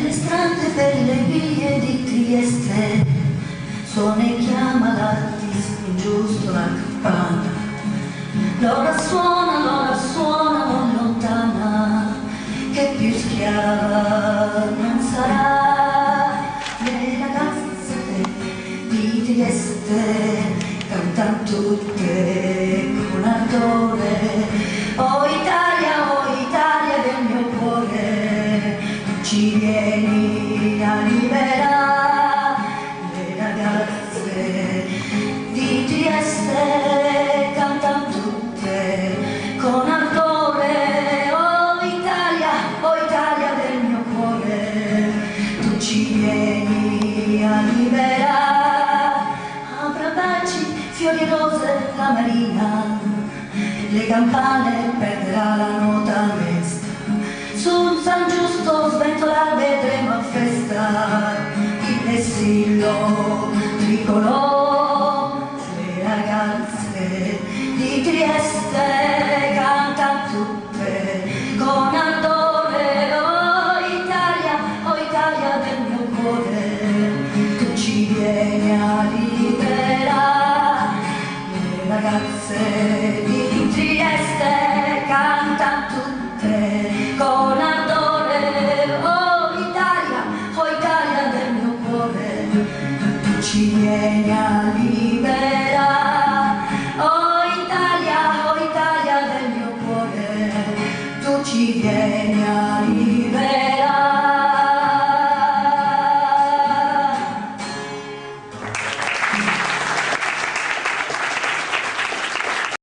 le strade per le vie di Trieste, suona e chiama l'artista ingiusto la campana. L'ora suona non lontana, che più schiava non sarà. Le ragazze di Trieste cantano tutte con ardore. Oh Italia del mio cuore, tu ci vieni a liberare. Le ragazze di Trieste cantano tutte con ardore. Oh Italia del mio cuore, tu ci vieni a liberare. Apra baci, fiori, rose, la marina, le campane perderà la nota mesta. Sul San Giusto sventola vedremo a festa il vessillo tricolore. Le ragazze di Trieste cantano tutte con ardore. Oh Italia del mio cuore, tu ci vieni a liberare. Le ragazze di Trieste cantano tutte con ardore. Oh Italia del mio cuore, tu ci vieni a liberare. Oh Italia del mio cuore, tu ci vieni a liberare.